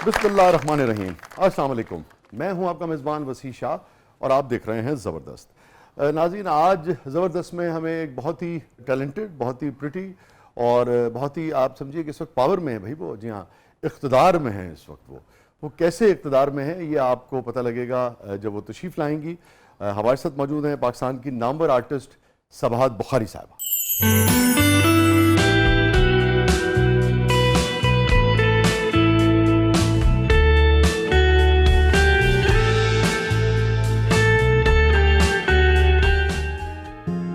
बिस्मिल्लाहिर्रहमानिर्रहीम। अस्सलाम वालेकुम। मैं हूं आपका मेज़बान वसी शाह और आप देख रहे हैं ज़बरदस्त। नाज़रीन, आज ज़बरदस्त में हमें एक बहुत ही टैलेंटेड, बहुत ही प्रिटी और बहुत ही, आप समझिए कि इस वक्त पावर में है भाई वो, जी हाँ, इक़्तिदार में है इस वक्त वो कैसे इक़्तिदार में है ये आपको पता लगेगा जब वो तशरीफ़ लाएंगी। हमारे साथ मौजूद हैं पाकिस्तान की नामवर आर्टिस्ट सबाहत बुखारी साहबा।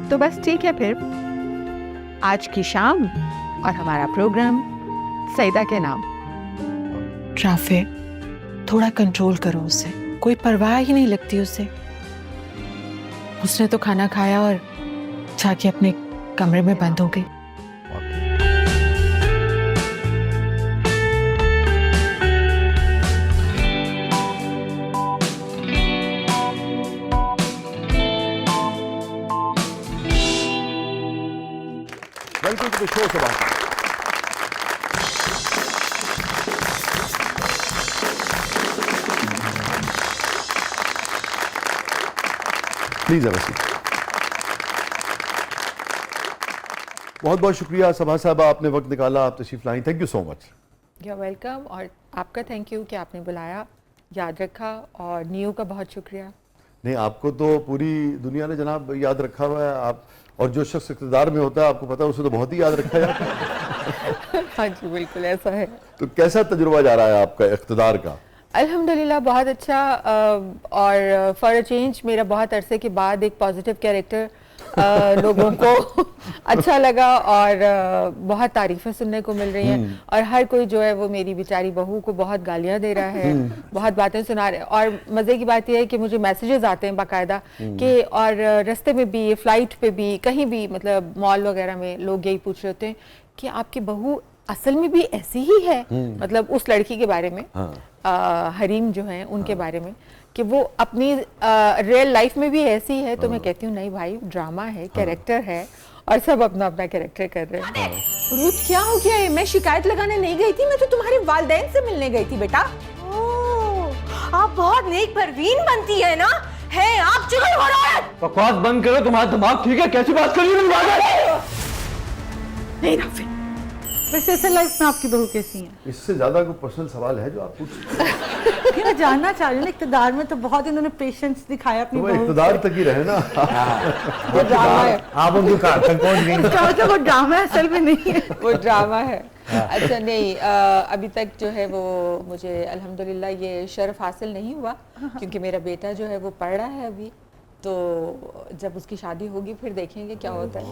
तो बस ठीक है, फिर आज की शाम और हमारा प्रोग्राम सईदा के नाम। राफे, थोड़ा कंट्रोल करो उसे, कोई परवाह ही नहीं लगती उसे। उसने तो खाना खाया और जाके अपने कमरे में बंद हो गई। Welcome to the show Sabahat. Please अवश्य। बहुत बहुत शुक्रिया सभा साहब, आपने वक्त निकाला, आप तशरीफ लाई, thank you so much. You are welcome. और आपका थैंक यू कि आपने बुलाया, याद रखा, और नियू का बहुत शुक्रिया। नहीं, आपको तो पूरी दुनिया ने जनाब याद रखा हुआ है। आप और जो शख्स इक़्तिदार में होता है, आपको पता है, उसे तो बहुत ही याद रखा जाता है। हाँ जी, बिल्कुल ऐसा है। तो कैसा तजुर्बा जा रहा है आपका इक़्तिदार का? अल्हम्दुलिल्लाह बहुत अच्छा। और फॉर अ चेंज मेरा बहुत अरसे के बाद एक पॉजिटिव कैरेक्टर लोगों को अच्छा लगा और बहुत तारीफ़ें सुनने को मिल रही हैं। और हर कोई जो है वो मेरी बेचारी बहू को बहुत गालियां दे रहा है, बहुत बातें सुना रहे हैं। और मज़े की बात यह है कि मुझे मैसेजेस आते हैं बाकायदा कि, और रास्ते में भी, फ्लाइट पे भी, कहीं भी, मतलब मॉल वगैरह में लोग यही पूछ रहे होते हैं कि आपकी बहू असल में भी ऐसी ही है, मतलब उस लड़की के बारे में, हरीम जो है उनके बारे में, कि वो अपनी रियल लाइफ में भी ऐसी है। तो मैं कहती हूँ नहीं भाई, ड्रामा है, कैरेक्टर है, और सब अपना अपना कैरेक्टर कर रहे हैं। रुत, क्या हो गया है? मैं शिकायत लगाने नहीं गई थी, मैं तो तुम्हारे वालिदैन से मिलने गई थी बेटा। ओह, आप बहुत नेक परवीन बनती है ना, है आप चुगलखोर औरत। बकवास बंद करो, तुम्हारा दिमाग ठीक है? कैसी बात कर रही हो? नहीं राफी, वैसे असल लाइफ में आपकी बहू कैसी है? इससे ज्यादा कोई पर्सनल सवाल है जो आप पूछ? मैं जानना चाह रही हूँ, इक़्तिदार में तो बहुत इन्होंने पेशेंस दिखाया अपनी तो बहू इक़्तिदार तक ही रहे ना। वो ड्रामा है, आप उनकी कार तक पहुंच गई। मतलब वो ड्रामा असल में नहीं है, वो ड्रामा है। अच्छा नहीं, अभी तक जो है वो मुझे अल्हम्दुलिल्लाह ये शर्फ हासिल नहीं हुआ, क्योंकि मेरा बेटा जो है वो पढ़ रहा है अभी। तो जब उसकी शादी होगी फिर देखेंगे क्या होता है।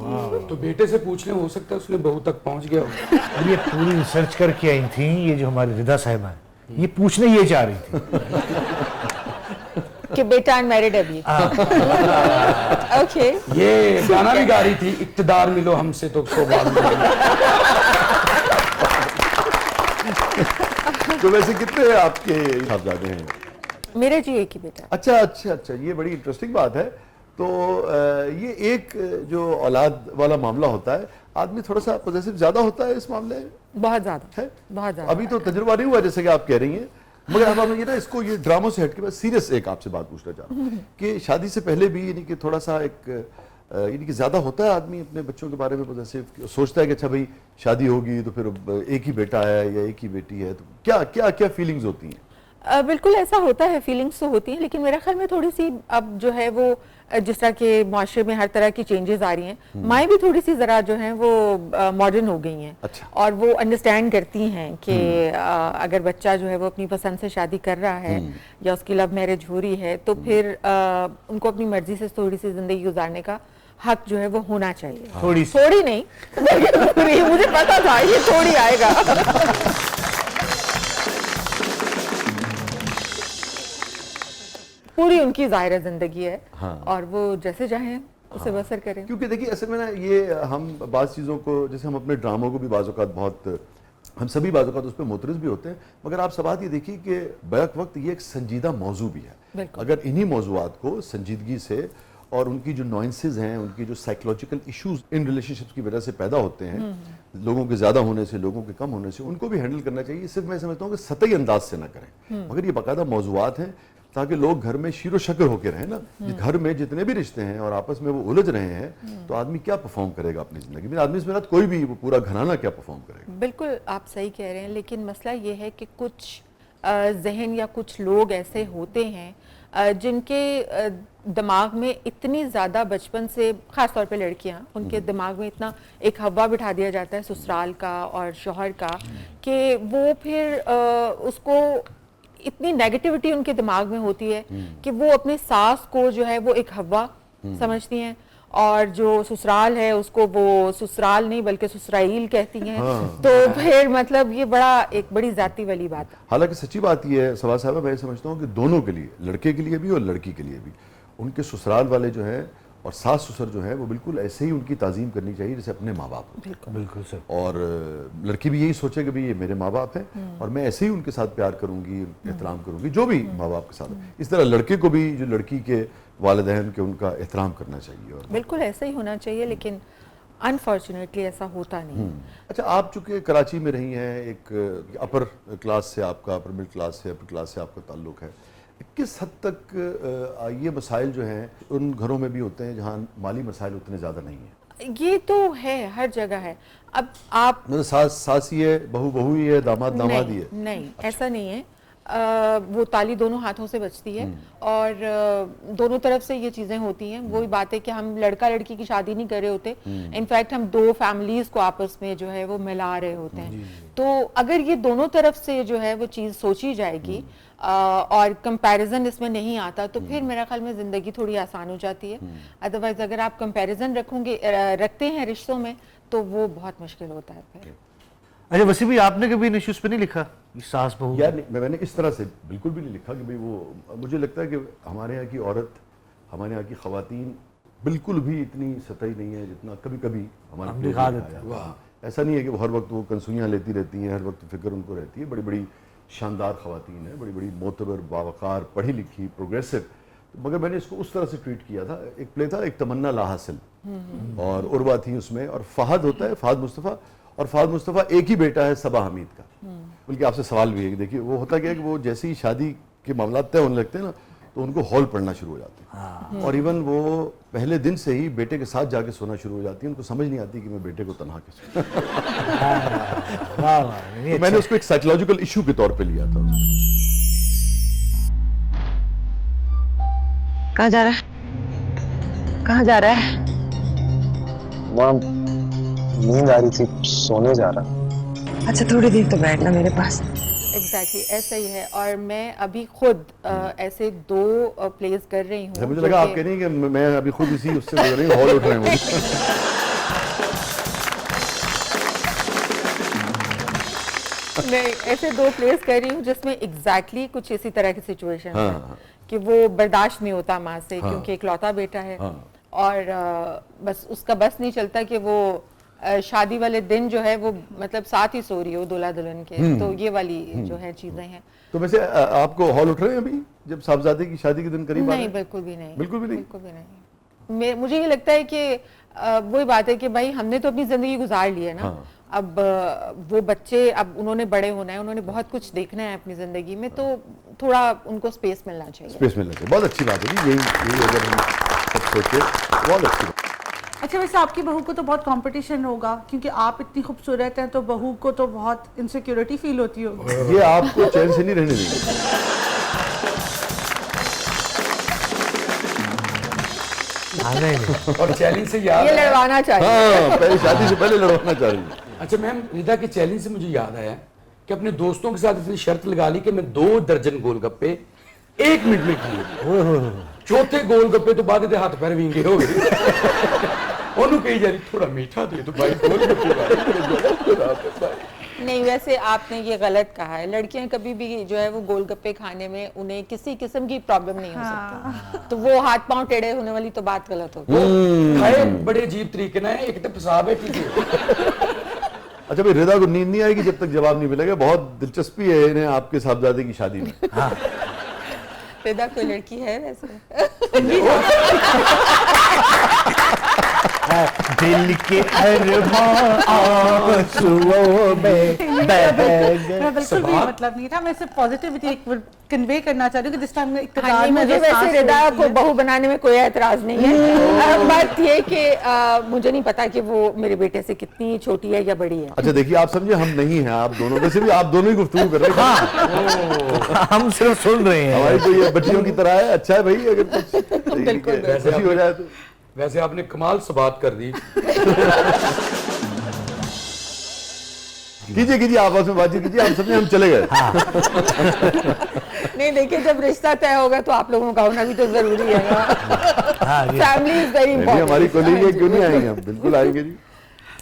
तो बेटे से पूछ लें, हो सकता है उसने बहू तक पहुंच गया हो। ये पूरी रिसर्च करके आई थी, ये जो हमारी रिदा साहिबा है, ये पूछने ये चाह रही थी कि बेटा अनमैरिड अभी। ओके, ये गाना भी गा रही थी, इक़्तिदार मिलो हमसे तो सौगात मिलेगी। तो वैसे कितने आपके साहबजादे हैं? मेरे जी एक ही बेटा। अच्छा अच्छा अच्छा, ये बड़ी इंटरेस्टिंग बात है। तो ये एक जो औलाद वाला मामला होता है, आदमी थोड़ा सा पॉजिटिव ज्यादा होता है इस मामले में, बहुत ज्यादा है बहुत ज्यादा। अभी तो तजुर्बा नहीं हुआ जैसे कि आप कह रही हैं, मगर अब हम ये ना इसको, ये ड्रामों से हटके मैं सीरियस एक आपसे बात पूछना चाह रहा हूँ कि शादी से पहले भी यानी कि थोड़ा सा एक यानी कि ज्यादा होता है आदमी अपने बच्चों के बारे में पॉजिटिव, सोचता है कि अच्छा भाई शादी होगी तो फिर एक ही बेटा है या एक ही बेटी है, तो क्या क्या क्या फीलिंग्स होती हैं? बिल्कुल ऐसा होता है, फीलिंग्स तो होती हैं, लेकिन मेरा ख्याल में थोड़ी सी अब जो है वो, जिस तरह के माशरे में हर तरह की चेंजेस आ रही हैं, माएँ भी थोड़ी सी ज़रा जो हैं वो मॉडर्न हो गई हैं। अच्छा। और वो अंडरस्टैंड करती हैं कि अगर बच्चा जो है वो अपनी पसंद से शादी कर रहा है या उसकी लव मैरिज हो रही है, तो फिर उनको अपनी मर्जी से थोड़ी सी ज़िंदगी गुजारने का हक जो है वो होना चाहिए। थोड़ी नहीं मुझे पता था ये थोड़ी आएगा। पूरी उनकी ज़ाहिर जिंदगी है। हाँ। और वो जैसे चाहें उसे बसर करें। क्योंकि देखिए असल में ना ये हम बाज़ चीज़ों को, जैसे हम अपने ड्रामों को भी बाज़ औक़ात बहुत, हम सभी बाज़ औक़ात उस पर मुतरज़ भी होते हैं, मगर आप सब बात ये देखिए कि बैक वक्त ये एक संजीदा मौजू भी है। अगर इन्हीं मौज़ूआत को संजीदगी से और उनकी जो नॉइंसेस हैं, उनकी जो साइकोलॉजिकल इश्यूज इन रिलेशनशिप्स की वजह से पैदा होते हैं, लोगों के ज़्यादा होने से, लोगों के कम होने से, उनको भी हैंडल करना चाहिए। सिर्फ मैं समझता हूँ कि सतही अंदाज से ना करें, मगर ये बाकायदा मौजूआत हैं ताकि लोग घर में शीरो शक्र होकर रहें ना। घर में जितने भी रिश्ते हैं और आपस में वो उलझ रहे हैं, तो आदमी क्या परफॉर्म करेगा अपनी ज़िंदगी में? आदमी इसमें कोई भी, वो पूरा घराना क्या परफॉर्म करेगा? बिल्कुल आप सही कह रहे हैं, लेकिन मसला ये है कि कुछ जहन या कुछ लोग ऐसे होते हैं जिनके दिमाग में इतनी ज़्यादा बचपन से, ख़ास तौर पे लड़कियां, उनके दिमाग में इतना एक हवा बिठा दिया जाता है ससुराल का और शौहर का, कि वो फिर उसको इतनी नेगेटिविटी उनके दिमाग में होती है कि वो अपनी सास को जो है वो एक हवा समझती हैं, और जो ससुराल है उसको वो ससुराल नहीं बल्कि ससुराइल कहती हैं। तो फिर मतलब ये एक बड़ी जाती वाली बात है। हालांकि सच्ची बात यह है सभा साहब, मैं समझता हूँ कि दोनों के लिए, लड़के के लिए भी और लड़की के लिए भी, उनके ससुराल वाले जो हैं और सास ससुर जो है वो बिल्कुल ऐसे ही उनकी ताज़ीम करनी चाहिए जैसे अपने माँ बाप। बिल्कुल सर। और लड़की भी यही सोचे कि भाई ये मेरे माँ बाप हैं और मैं ऐसे ही उनके साथ प्यार करूंगी, एहतराम करूंगी, जो भी माँ बाप के साथ। इस तरह लड़के को भी जो लड़की के वालिदैन के, उनका एहतराम करना चाहिए। और बिल्कुल ऐसा ही होना चाहिए, लेकिन अनफॉर्चुनेटली ऐसा होता नहीं। अच्छा, आप चूंकि कराची में रही हैं, एक अपर क्लास से आपका, अपर मिडिल क्लास से, अपर क्लास से आपका ताल्लुक है, किस हद तक ये मसाइल जो हैं उन घरों में भी होते हैं जहाँ माली मसाइल उतने ज़्यादा नहीं हैं? ये तो है, हर जगह है। अब आप मतलब सास ही है, बहू ही है, दामाद ही है? नहीं, ऐसा नहीं है। वो ताली दोनों हाथों से बजती है और दोनों तरफ से ये चीजें होती हैं। वही बात है कि हम लड़का लड़की की शादी नहीं कर रहे होते, इनफैक्ट हम दो फैमिलीज को आपस में जो है वो मिला रहे होते हैं। तो अगर ये दोनों तरफ से जो है वो चीज सोची जाएगी और कंपैरिजन इसमें नहीं आता, तो फिर मेरा ख्याल में जिंदगी थोड़ी आसान हो जाती है। अदरवाइज अगर आप कंपैरिजन रखते हैं रिश्तों में, तो वो बहुत मुश्किल होता है फिर। अच्छा वसीम भाई, आपने कभी इन इश्यूज पे नहीं लिखा कि सास बहू? यार मैंने इस तरह से बिल्कुल भी नहीं लिखा कि भाई वो, मुझे लगता है कि हमारे यहाँ की औरत, हमारे यहाँ की खवातीन बिल्कुल भी इतनी सतही नहीं है जितना कभी कभी हमारे दिखा देते। ऐसा नहीं है कि वो हर वक्त वो कंसुइयाँ लेती रहती हैं, हर वक्त फिक्र उनको रहती है। बड़ी बड़ी शानदार खवातीन है, बड़ी बड़ी मोतबर, बावकार, पढ़ी लिखी, प्रोग्रेसिव। मगर मैंने इसको उस तरह से ट्रीट किया था। एक प्ले था, एक तमन्ना लाहासिल, और उर्वा थी उसमें, और फहद होता है, फहद मुस्तफ़ा, और फहद मुस्तफ़ा एक ही बेटा है सबा हमीद का। बल्कि आपसे सवाल भी है कि देखिए वो होता क्या है कि वो जैसे ही शादी के मामला तय होने लगते हैं ना, तो उनको हॉल पड़ना शुरू हो जाते हैं। और इवन वो पहले दिन से ही बेटे के साथ जाके सोना शुरू हो जाती है। उनको समझ नहीं आती कि मैं बेटे को तनहा कैसे तो मैंने उसको एक साइकोलॉजिकल इशू के तौर पे लिया था। कहाँ जा रहा है? कहाँ जा रहा है? माँ नींद आ रही थी, सोने जा रहा। अच्छा थोड़ी देर तो बैठना मेरे पास। एग्जैक्टली ऐसा ही है। और मैं अभी खुद ऐसे दो प्लेस कर रही हूँ। मुझे लगा आप कह रही हैं कि मैं अभी खुद इसी उससे गुजर रही हूँ, हॉल उठ रहे हैं मुझे। नहीं, ऐसे दो प्लेस कर रही हूँ जिसमें एग्जैक्टली कुछ इसी तरह की सिचुएशन है कि वो बर्दाश्त नहीं होता माँ से, क्योंकि इकलौता बेटा है। और बस उसका बस नहीं चलता कि वो शादी वाले दिन जो है वो मतलब साथ ही सो रही हो दूल्हा दुल्हन के। तो ये वाली जो है चीजें हैं। तो वैसे आपको हॉल उठ रहे हैं अभी जब साहबजादे की शादी के दिन करीब आ रहे नहीं, हैं? बिल्कुल भी नहीं, बिल्कुल भी नहीं, बिल्कुल भी नहीं। मुझे ये लगता है कि वही बात है कि भाई हमने तो अपनी जिंदगी गुजार ली है ना। अब वो बच्चे, अब उन्होंने बड़े होना है, उन्होंने बहुत कुछ देखना है अपनी जिंदगी में, तो थोड़ा उनको स्पेस मिलना चाहिए। स्पेस मिलना चाहिए, बहुत अच्छी बात है जी। यही अगर हम सब सोचे, बहुत अच्छी बात। अच्छा वैसे आपकी बहू को तो बहुत कंपटीशन होगा, क्योंकि आप इतनी खूबसूरत हैं, तो बहू को तो बहुत इनसिक्योरिटी फील होती होगी। ये आपको चैन से नहीं रहने देंगे। और चैलेंज से याद ये आया, लड़वाना चाहिए। हाँ, पहले शादी से पहले लड़वाना चाहिए। अच्छा मैम, रिदा के चैलेंज से मुझे याद आया कि अपने दोस्तों के साथ इतनी शर्त लगा ली कि मैं 2 दर्जन गोलगप्पे 1 मिनट में किए। चौथे गोलगप्पे तो बाद हाथ पैर विंगे हो गए। ਉਹਨੂੰ ਕਹੀ ਜਾ ਰਹੀ थोड़ा मीठा दे दो भाई, गोलगप्पे। नहीं, वैसे आपने ये गलत कहा है। लड़कियां कभी भी जो है वो गोलगप्पे खाने में उन्हें किसी किस्म की प्रॉब्लम नहीं हो सकती। तो वो हाथ पांव टेढ़े होने वाली तो बात गलत होगी। खाए बड़े अजीब तरीके ना, एक तो पेशाब है पीछे। अच्छा भाई, रिदा को नींद नहीं आएगी जब तक जवाब नहीं मिलेगा। बहुत दिलचस्पी है इन्हें आपके साहबजादे की शादी में। रिदा कोई लड़की है वैसे? दिल के अरमां आंसुओं में बह गए। मैं बिल्कुल भी मतलब नहीं था, मैं सिर्फ पॉजिटिविटी एक कन्वे करना चाह रही हूँ कि जिस टाइम हाँ इक़्तिदार जी, में मुझे वैसे रिदा को बहू बनाने में कोई एतराज नहीं है। बात ये कि मुझे नहीं पता कि वो मेरे बेटे से कितनी छोटी है या बड़ी है। अच्छा देखिए, आप समझे हम नहीं हैं, आप दोनों, वैसे भी आप दोनों ही गुफ्तगू कर रहे हैं। हम सिर्फ सुन रहे हैं। हमारी तो ये बच्चियों की तरह है। अच्छा है भाई, अगर कुछ बिल्कुल, ऐसी हो जाए तो। वैसे आपने कमाल से बात कर दी। कीजिए कीजिए, आपस में बातचीत कीजिए, हम समझे हम चले गए। नहीं देखिए, जब रिश्ता तय होगा तो आप लोगों का होना भी तो जरूरी है ना। फैमिली इज वेरी नहीं, हमारी इंपॉर्टेंट। कोलीग है, क्यों नहीं आएंगे हम, बिल्कुल आएंगे जी।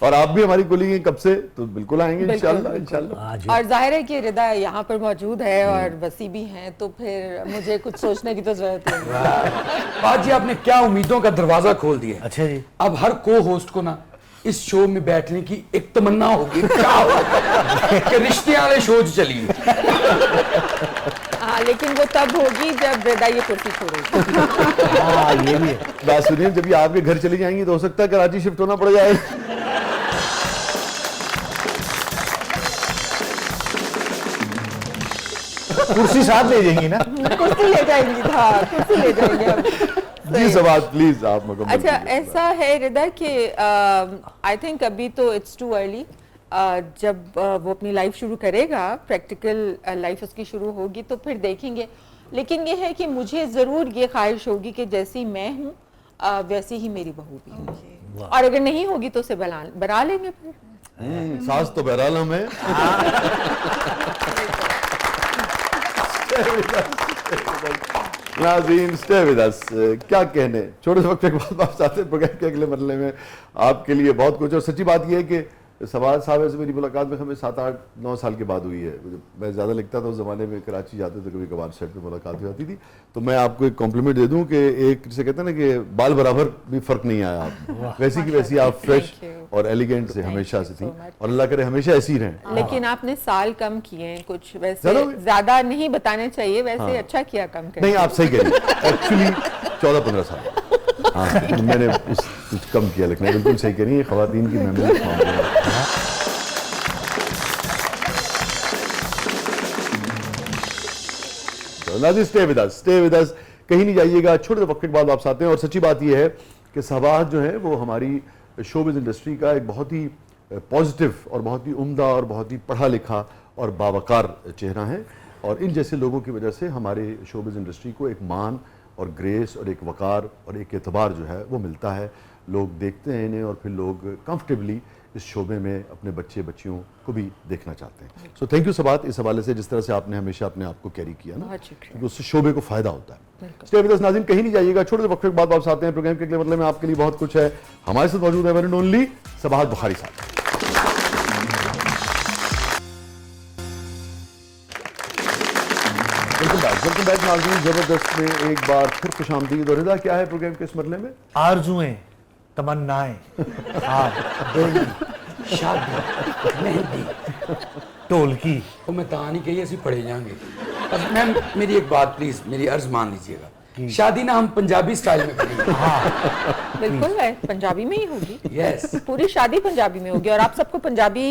और आप भी हमारी कोलीग हैं कब से, तो बिल्कुल आएंगे इंशाल्लाह इंशाल्लाह। और जाहिर है कि रिदा यहाँ पर मौजूद है और वसी भी हैं, तो फिर मुझे कुछ सोचने की तो जरूरत नहीं। बात जी, आपने क्या उम्मीदों का दरवाजा खोल दिया। अच्छा जी। अब हर को होस्ट को ना इस शो में बैठने की एक तमन्ना होगी, क्या होगा कि रिश्ते वाले शोज चलिए। हाँ, लेकिन वो तब होगी जब रिदा ये कुर्सी छोड़ेगी। हाँ, ये भी है। बात सुनिए, जब ये आपके घर चली जाएंगी तो हो सकता है कराची शिफ्ट होना पड़ जाए। कुर्सी साथ ले जाएंगी ना? कुर्सी ले जाएंगी, हाँ कुर्सी ले जाएंगे हम। जी सवाल प्लीज आप मुकम्मल अच्छा, कीजिए। ऐसा है रिदा कि आई थिंक अभी तो इट्स टू अर्ली। जब वो अपनी लाइफ शुरू करेगा, प्रैक्टिकल लाइफ उसकी शुरू होगी, तो फिर देखेंगे। लेकिन ये है कि मुझे ज़रूर ये ख्वाहिश होगी कि जैसी मैं हूँ वैसी ही मेरी बहू भी होगी, और अगर नहीं होगी तो उसे बना लेंगे फिर। सास तो बहरहाल हम हैं। नाज़रीन, स्टे विद अस। क्या कहने, छोटे से वक्त के बाद वापस आते हैं प्रोग्राम के अगले मरहले में। आपके लिए बहुत कुछ, और सच्ची बात यह है कि सवाल साहब से मेरी मुलाकात में हमें 7, 8, 9 साल के बाद हुई है। मैं ज़्यादा लिखता था उस ज़माने में, कराची जाते थे कभी कभार, सेट पे मुलाकात हो जाती थी। तो मैं आपको एक कॉम्प्लीमेंट दे दूं कि एक जिसे कहते हैं ना कि बाल बराबर भी फ़र्क नहीं आया आप, वैसी की वैसी आप फ्रेश और एलिगेंट से हमेशा से थी, और अल्लाह करे हमेशा ऐसी ही रहें। लेकिन आपने साल कम किए हैं कुछ, वैसे ज़्यादा हुए? ज्यादा नहीं बताने चाहिए, वैसे अच्छा किया कम कर। नहीं, आप सही कह रही हैं, एक्चुअली 14-15 साल। हाँ, मैंने कुछ कम किया, लिखना बिल्कुल सही कह रही है, ख़वातीन की मेमोरी। नाज़रीन, स्टे विद अस, कहीं नहीं जाइएगा, छोटे से वक्त के बाद वापस आते हैं। और सच्ची बात यह है कि शहबाज जो है वो हमारी शोबिज़ इंडस्ट्री का एक बहुत ही पॉजिटिव और बहुत ही उम्दा और बहुत ही पढ़ा लिखा और बावकार चेहरा है, और इन जैसे लोगों की वजह से हमारे शोबिज़ इंडस्ट्री को एक मान और ग्रेस और एक वकार और एक एतबार जो है वो मिलता है। लोग देखते हैं इन्हें और फिर लोग कंफर्टेबली इस शोबे में अपने बच्चे बच्चियों को भी देखना चाहते हैं। सो थैंक यू सबात, इस हवाले से जिस तरह से आपने हमेशा अपने आप को कैरी किया ना, क्योंकि उससे शोबे को फायदा होता है। स्टे विद अस नाज़रीन, कहीं नहीं जाइएगा, छोटे से वक्त के बाद वापस आते हैं। प्रोग्राम के अगले मतलब में आपके लिए बहुत कुछ है। हमारे साथ मौजूद है one and only Sabahat Bukhari साहब। वेलकम बैक नाज़रीन, जबरदस्त में एक बार फिर खुशामदीद। और रिदा, क्या है प्रोग्राम के इस मरले में? आरजुएं, तमन्नाएं, शादी, मेहंदी, ढोलकी। वो मैं कहानी कही ऐसी पढ़े जाएंगे। बस मैम, मेरी एक बात प्लीज, मेरी अर्ज मान लीजिएगा, शादी ना हम पंजाबी स्टाइल में करेंगे। बिल्कुल है, पंजाबी में ही होगी। यस, पूरी शादी पंजाबी में होगी, और आप सबको पंजाबी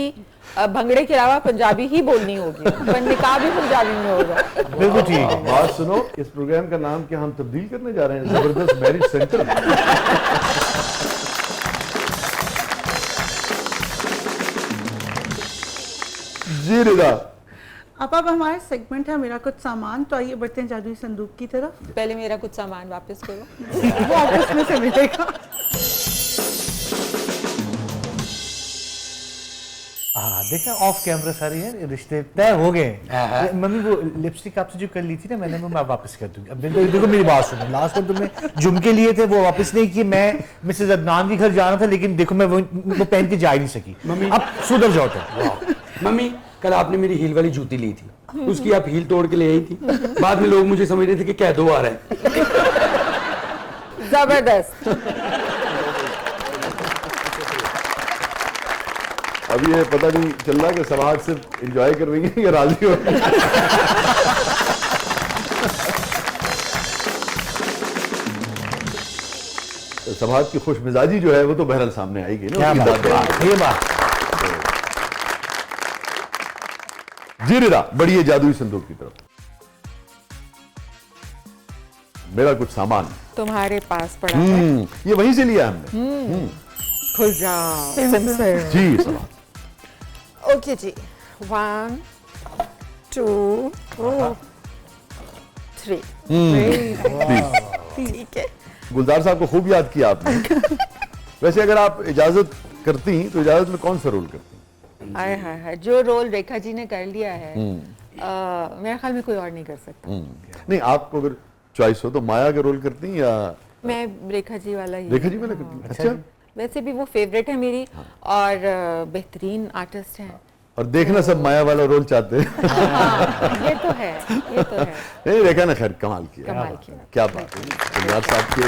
भंगड़े के अलावा पंजाबी ही बोलनी होगी, पर निकाह भी पंजाबी में होगा। बिल्कुल ठीक है। बात सुनो, इस प्रोग्राम का नाम क्या हम तब्दील करने जा रहे हैं? जबरदस्त मैरिज सेंटर। जी रिदा, अब हमारे सेगमेंट है मेरा कुछ सामान, तो आइए बढ़ते हैं जादुई संदूक की तरफ। पहले मेरा कुछ सामान वापस करो। वो ऑफिस में से मिलेगा। हाँ, देखा ऑफ कैमरा सारी है, रिश्ते तय हो गए। मम्मी वो लिपस्टिक आपसे जो कर ली थी ना मैंने, वो मैं वापस कर दूंगी। अब देखो मेरी बात सुनो, लास्ट टाइम तुमने झुमके लिए थे वो वापस नहीं किए। मैं मिसेज अदनान के घर जाना था, लेकिन देखो मैं वो पहन के जा ही नहीं सकी। मम्मी, अब सुधर जाओ तुम। मम्मी, कल आपने मेरी हील वाली जूती ली थी, उसकी आप हील तोड़ के ले आई थी। बाद में लोग मुझे समझ रहे थे कि क्या दो आ रहा है। जबरदस्त। अभी ये पता नहीं चल रहा कि सबाहत सिर्फ एंजॉय कर रही है या राजी हो रही है। समाज की खुश मिजाजी जो है वो तो बहरहाल सामने आएगी ना। क्या उसकी बात दाद है, ये बात जी रिदा, बढ़िए जादुई संदूक की तरफ। मेरा कुछ सामान तुम्हारे पास पड़ा है, ये वहीं से लिया हमने। खुल जाओ सिमसिम। जी सलाम। ओके जी, 1 2 3 ठीक है। गुलजार साहब को खूब याद किया आपने। वैसे अगर आप इजाजत करती तो इजाजत में कौन सा रोल करती? हाय हाय हाय, जो रोल रेखा जी ने कर लिया है मेरे ख्याल में कोई और नहीं कर सकता। नहीं, आपको अगर चॉइस हो तो माया का रोल करती या मैं रेखा जी वाला ही। रेखा जी वाला करती? अच्छा। वैसे भी वो फेवरेट है मेरी और बेहतरीन आर्टिस्ट हैं। और देखना सब माया वाला रोल चाहते हैं। ये तो है, ये तो है। नहीं, रेखा ने खैर कमाल किया। कमाल किया। क्या बात है गुलजार साहब के,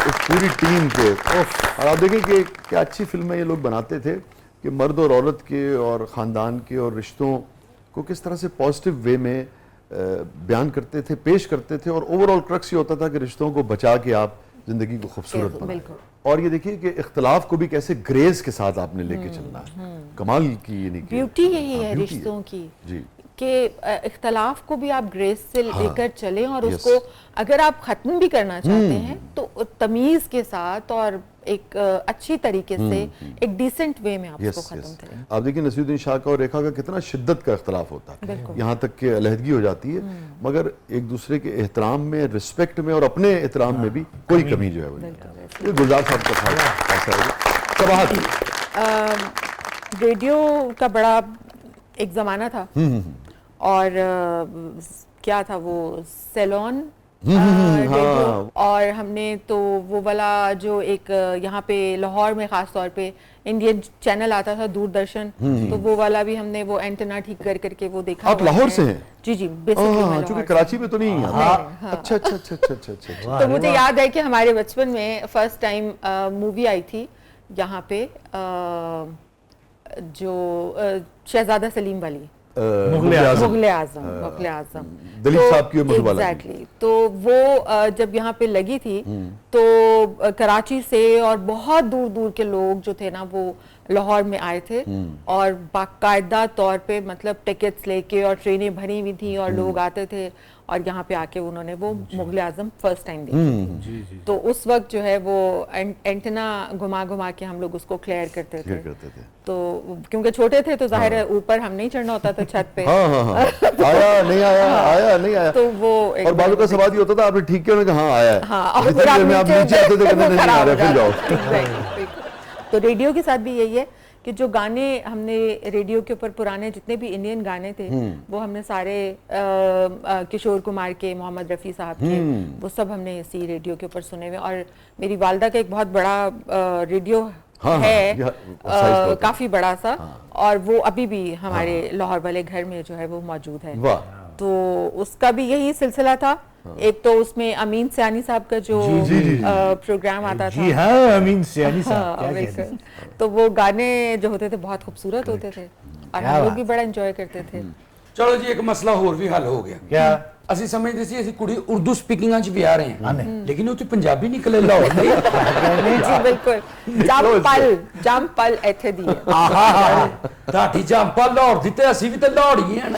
इस पूरी टीम के। और आप देखें कि क्या अच्छी फिल्में ये लोग बनाते थे कि मर्द और औरत के और ख़ानदान के और रिश्तों को किस तरह से पॉजिटिव वे में बयान करते थे, पेश करते थे। और ओवरऑल क्रक्स ये होता था कि रिश्तों को बचा के आप जिंदगी को खूबसूरत बनाएं। और ये देखिए कि इख्तलाफ को भी कैसे ग्रेस के साथ आपने लेके चलना है। कमाल की यानी कि ब्यूटी यही है रिश्तों की जी, कि इख्तलाफ को भी आप ग्रेस से लेकर चलें और Yes. उसको अगर आप ख़त्म भी करना चाहते हैं तो तमीज़ के साथ और एक अच्छी तरीके से एक डिसेंट वे में आप यस उसको ख़त्म यस। करें। आप देखिए नसीरुद्दीन शाह का और रेखा का कितना शिद्दत का इख्तलाफ होता है, यहाँ तक कि अलहदगी हो जाती है, मगर एक दूसरे के एहतराम में, रिस्पेक्ट में और अपने एहतराम में भी कोई कमी जो है वो नहीं है। ये गुलजार साहब का था ऐसा है। सबाहत रेडियो का बड़ा एक ज़माना था और क्या था वो सेलोन रेडियो, और हमने तो वो वाला जो एक यहाँ पे लाहौर में ख़ास तौर पे इंडियन चैनल आता था दूरदर्शन, तो वो वाला भी हमने वो एंटेना ठीक कर करके वो देखा। आप लाहौर से हैं? जी जी, बेसिकली चूंकि कराची में तो नहीं है। अच्छा अच्छा अच्छा अच्छा अच्छा। तो मुझे याद है कि हमारे बचपन में फर्स्ट टाइम मूवी आई थी यहाँ पे जो शहजादा सलीम वाली, मुगल आजम दलीप साहब की मधुबाला। एग्जैक्टली। तो वो जब यहाँ पे लगी थी तो कराची से और बहुत दूर दूर के लोग जो थे ना वो लाहौर में आए थे और बाकायदा तौर पे मतलब टिकट्स लेके और ट्रेनें भरी हुई थी और लोग आते थे और यहाँ पे आके उन्होंने वो मुगल आजम फर्स्ट टाइम देखी थी। तो उस वक्त जो है वो एंटेना घुमा घुमा के हम लोग उसको क्लियर करते थे। तो क्योंकि छोटे थे तो जाहिर है ऊपर हम नहीं चढ़ना होता था छत पे। आया नहीं आया तो वो और बालों का सवाल ये होता था आपने ठीक किया, हाँ आया है। हाँ, और जितनी देर में आप नीचे आते थे कहते नहीं आ रहा, फिर जाओ। तो रेडियो के साथ भी यही है कि जो गाने हमने रेडियो के ऊपर पुराने जितने भी इंडियन गाने थे वो हमने सारे किशोर कुमार के, मोहम्मद रफ़ी साहब के, वो सब हमने इसी रेडियो के ऊपर सुने हुए। और मेरी वालदा का एक बहुत बड़ा रेडियो है, काफी बड़ा सा, और वो अभी भी हमारे लाहौर वाले घर में जो है वो मौजूद है। तो उसका भी यही सिलसिला था। एक तो उसमें अमीन सियानी साहब का जो प्रोग्राम आता था। जी हाँ, अमीन सियानी साहब, क्या कहते हैं। तो वो गाने जो होते थे बहुत खूबसूरत होते थे और हम लोग भी बड़ा एंजॉय करते थे। चलो जी, एक मसला होर भी हल हो गया। क्या? ਅਸੀਂ ਸਮਝਦੇ ਸੀ ਅਸੀਂ ਕੁੜੀ ਉਰਦੂ ਸਪੀਕਿੰਗਾਂ ਚ ਵੀ ਆ ਰਹੇ ਹਾਂ, ਲੇਕਿਨ ਉਹ ਤੇ ਪੰਜਾਬੀ ਨਿਕਲੇ ਲਾਹੌਰ ਦੇ। जी बिल्कुल, जमपल ਇੱਥੇ ਦੀ ਹੈ। ਤੁਹਾਡੀ ਜੰਪਲ ਲਾਹੌਰ ਦੀ ਤੇ ਅਸੀਂ ਵੀ ਤੇ ਲਾਹੌਰੀ ਹਾਂ ਨਾ।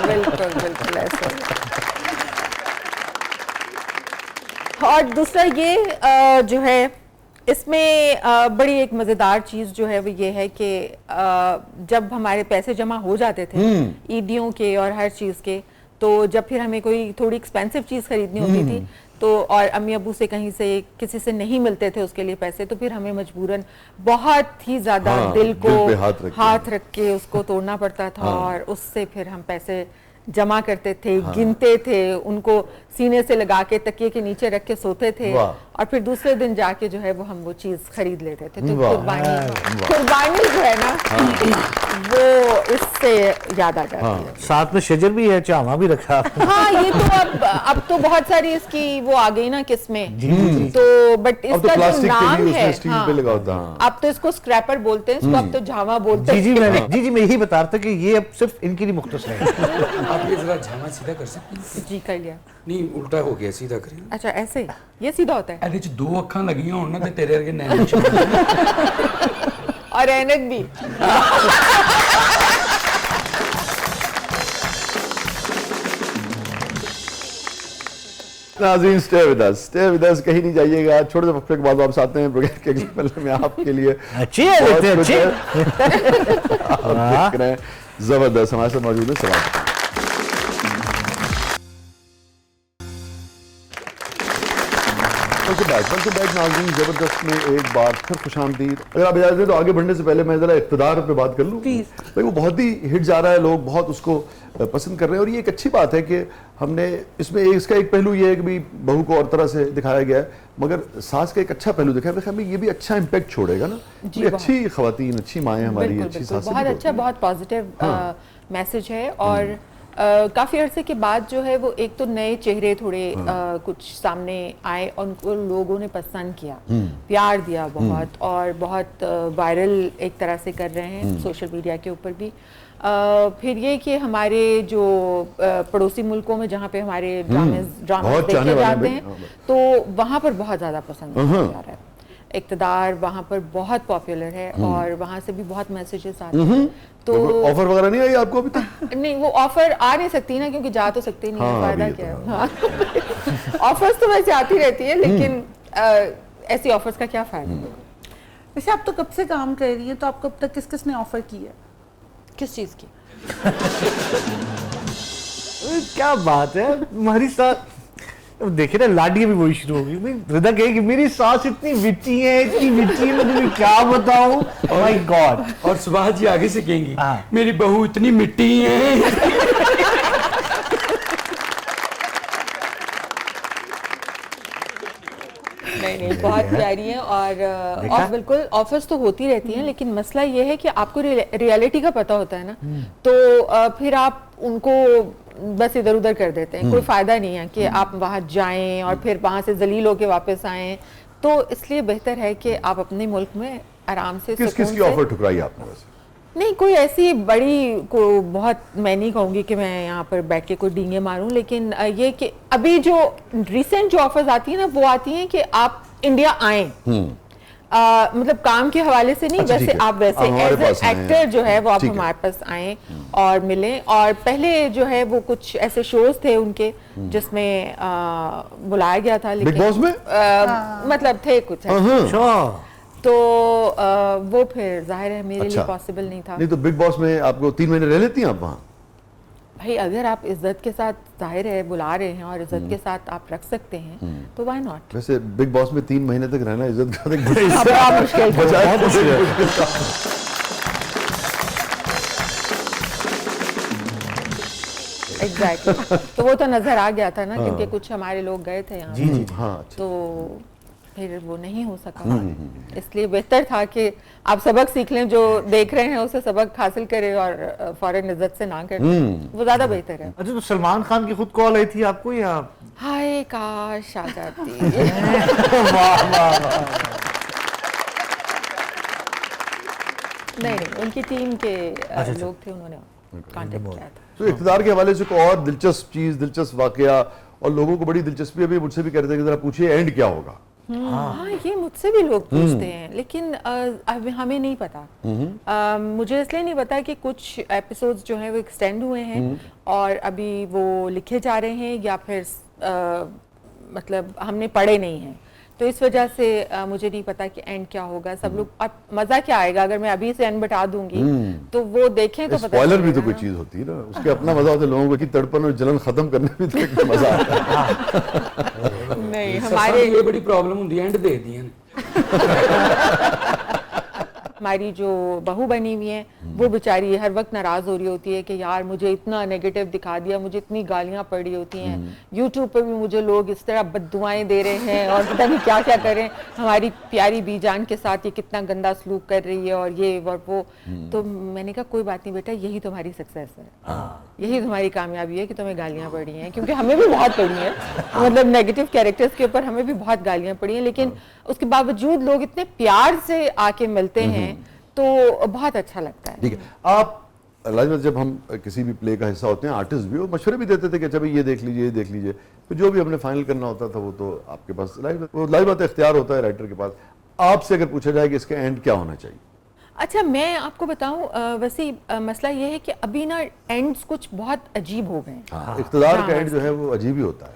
बिल्कुल ऐसा। और दूसरा ये जो है इसमें बड़ी एक मज़ेदार चीज़ जो है वो ये है कि जब हमारे पैसे जमा हो जाते थे ईदियों के और हर चीज़ के, तो जब फिर हमें कोई थोड़ी एक्सपेंसिव चीज़ खरीदनी होती थी तो और अम्मी अबू से कहीं से किसी से नहीं मिलते थे उसके लिए पैसे, तो फिर हमें मजबूरन बहुत ही ज़्यादा दिल को हाथ रख के उसको तोड़ना पड़ता था और उससे फिर हम पैसे जमा करते थे, गिनते थे, उनको सीने से लगा के तकिए के नीचे रख के सोते थे और फिर दूसरे दिन जाके जो है वो हम वो चीज खरीद लेते थे। तो कुर्बानी जो है ना वो इससे याद आ जाती है। साथ में शजर भी है, चामा भी रखा। हाँ, ये तो अब तो बहुत सारी इसकी वो आ गई ना किस्में, तो बट इसका जो नाम है अब तो इसको स्क्रैपर बोलते हैं, इसको अब तो झामा बोलते हैं। जी मैं यही बता रहा था कि ये अब सिर्फ इनके लिए मुख्तस है। आप ये जरा झामा सीधा कर सकते हैं? जी कर लिया। नहीं, उल्टा हो गया, सीधा करिए। अच्छा, ऐसे ये सीधा होता है? ਇਹਦੇ ਚ 2 ਅੱਖਾਂ ਲੱਗੀਆਂ ਹੋਣ ਨਾ ਤੇ ਤੇਰੇ ਵਰਗੇ ਨੈਣ और ऐनक भी। नाज़रीन स्टे विद अस, कहीं नहीं जाइएगा। छोटे से वक्फे के बाद वापस आते हैं प्रोग्राम के अगले पल्ले में आपके लिए अच्छी है, बहुत देखते कुछ अच्छी। है। आप देख रहे हैं जबरदस्त, हमारे साथ मौजूद है सवाल। वेलकम बैक नाज़रीन, जबरदस्त में एक बार फिर खुशामदीद। अगर आप इजाज़त दें तो आगे बढ़ने से पहले मैं जरा इक़्तिदार पे बात कर लूँ। भाई वो बहुत ही हिट जा रहा है, लोग बहुत उसको पसंद कर रहे हैं और ये एक अच्छी बात है कि हमने इसमें इसका एक पहलू ये है कि भाई बहू को और तरह से दिखाया गया है, मगर सास का एक अच्छा पहलू दिखाया है। हमें ये भी अच्छा इम्पैक्ट छोड़ेगा ना, जी, अच्छी खवातीन, अच्छी माएँ हमारी, बिल्कुल, अच्छी बिल्कुल, सासें बहुत भी अच्छा, बहुत पॉजिटिव मैसेज है। और काफ़ी अरसे के बाद जो है वो एक तो नए चेहरे थोड़े कुछ सामने आए और उनको लोगों ने पसंद किया, प्यार दिया बहुत, और बहुत वायरल एक तरह से कर रहे हैं सोशल मीडिया के ऊपर भी। फिर ये कि हमारे जो पड़ोसी मुल्कों में जहाँ पे हमारे ड्रामे बहुत चाहने देखे वाले जाते हैं हैं तो वहाँ पर बहुत ज़्यादा पसंद किया जा रहा है। इक़्तिदार वहाँ पर बहुत पॉपुलर है और वहाँ से भी बहुत मैसेजेस आते हैं। तो ऑफर वगैरह नहीं आई आपको अभी तक? नहीं, वो ऑफर आ नहीं सकती ना, क्योंकि जा तो सकते नहीं, हाँ, फायदा अभी क्या तो है। हाँ। ऑफर्स तो वैसे आती रहती है, लेकिन ऐसी ऑफर्स का क्या फायदा? वैसे आप तो कब से काम कर रही हैं, तो आपको अब तक किस किसने ऑफर की है? किस चीज़ की? क्या बात है हमारी साथ। अब देखे ना, लाडी भी वही शुरू हो गई। भाई रिदा कहे कि मेरी सास इतनी विची है, इतनी विची है, मैं तुम्हें क्या बताऊं। My God. और सुभाष जी आगे से कहेंगी हाँ। मेरी बहू इतनी मिट्टी है। नहीं, बहुत प्यारी है। और बिल्कुल ऑफर्स तो होती रहती हैं, लेकिन मसला ये है कि आपको रियलिटी का पता होता है ना, तो फिर आप उनको बस इधर उधर कर देते हैं। कोई फायदा नहीं है कि आप वहाँ जाएं और फिर वहाँ से जलील होके वापस आएं। तो इसलिए बेहतर है कि आप अपने मुल्क में आराम से किस किस की ऑफर ठुकराई आपने वैसे? नहीं, कोई ऐसी बड़ी को बहुत, मैं नहीं कहूँगी कि मैं यहाँ पर बैठ के कोई डींगे मारूं, लेकिन ये कि अभी जो रिसेंट जो ऑफर्स आती है ना, वो आती हैं कि आप इंडिया आएं, मतलब काम के हवाले से नहीं, अच्छा, वैसे आप वैसे एज ए एक्टर जो है वो आप ठीक है। हमारे पास आएं और मिलें। और पहले जो है वो कुछ ऐसे शोज थे उनके जिसमें बुलाया गया था, लेकिन बिग बॉस में मतलब थे कुछ ऐसे। अच्छा। तो वो फिर जाहिर है मेरे लिए पॉसिबल नहीं था। नहीं तो बिग बॉस में आपको 3 महीने रह लेती हैं आप वहाँ? भाई अगर आप इज्जत के साथ, जाहिर है बुला रहे हैं और इज्जत के साथ आप रख सकते हैं, तो व्हाई नॉट। वैसे बिग बॉस में 3 महीने तक रहना इज्जत का एक बड़ी बड़ा मुश्किल था। बहुत मुश्किल है। एग्जैक्टली। तो वो तो नजर आ गया था ना, क्योंकि कुछ हमारे लोग गए थे यहाँ जी हाँ, अच्छा। तो फिर वो नहीं हो सका। इसलिए बेहतर था कि आप सबक सीख लें, जो देख रहे हैं उसे सबक हासिल करें और फौरन इज्जत से ना करें, वो ज्यादा बेहतर है। अच्छा, तो सलमान खान की खुद कॉल आई थी आपको या? हाय काश आ जाती। वाह वाह वाह। नहीं, उनकी टीम के लोग थे, उन्होंने कांटेक्ट किया था। तो इक़्तिदार के हवाले से कोई और दिलचस्प चीज, दिलचस्प वाकया, और लोगों को बड़ी दिलचस्पी अभी मुझसे भी कहते हैं कि जरा पूछिए एंड क्या होगा। हाँ, ये मुझसे भी लोग पूछते हैं, लेकिन अभी हमें नहीं पता। मुझे इसलिए नहीं पता कि कुछ एपिसोड्स जो हैं वो एक्सटेंड हुए हैं और अभी वो लिखे जा रहे हैं, या फिर मतलब हमने पढ़े नहीं हैं, तो इस वजह से मुझे नहीं पता कि एंड क्या होगा। सब लोग, अब मजा क्या आएगा अगर मैं अभी से एंड बता दूंगी, तो वो देखें तो पता स्पॉइलर भी तो कोई चीज होती है ना, उसके अपना मजा होता है, लोगों की तड़पन और जलन खत्म करने में तो एक मजा आता है। नहीं, हमारे ये बड़ी प्रॉब्लम होती है, एंड दे दी हमारी जो बहू बनी हुई है वो बेचारी हर वक्त नाराज हो रही होती है कि यार मुझे इतना नेगेटिव दिखा दिया, मुझे इतनी गालियां पड़ रही होती हैं, यूट्यूब पर भी मुझे लोग इस तरह बद्दुआएं दे रहे हैं और पता नहीं क्या क्या कर रहे हैं, हमारी प्यारी बीजान के साथ ये कितना गंदा सलूक कर रही है और ये और वो। तो मैंने कहा कोई बात नहीं बेटा, यही तुम्हारी सक्सेस है, यही तुम्हारी कामयाबी है कि तुम्हें गालियां पड़ी हैं, क्योंकि हमें भी बहुत पड़ी हैं, मतलब नेगेटिव कैरेक्टर्स के ऊपर हमें भी बहुत गालियां पड़ी हैं, लेकिन उसके बावजूद लोग इतने प्यार से आके मिलते हैं तो बहुत अच्छा लगता है। ठीक है, आप लाजमत जब हम किसी भी प्ले का हिस्सा होते हैं, आर्टिस्ट भी वो मशवरे भी देते थे कि अच्छा भाई ये देख लीजिए, ये देख लीजिए, तो जो भी हमने फाइनल करना होता था वो तो आपके पास लाइव बात इख्तियार होता है राइटर के पास। आपसे अगर पूछा जाए कि इसका एंड क्या होना चाहिए? अच्छा, मैं आपको बताऊं वैसे मसला ये है कि अभी ना एंड्स कुछ बहुत अजीब हो गए हैं। हाँ, इख्तियार का एंड जो है वो अजीब ही होता है।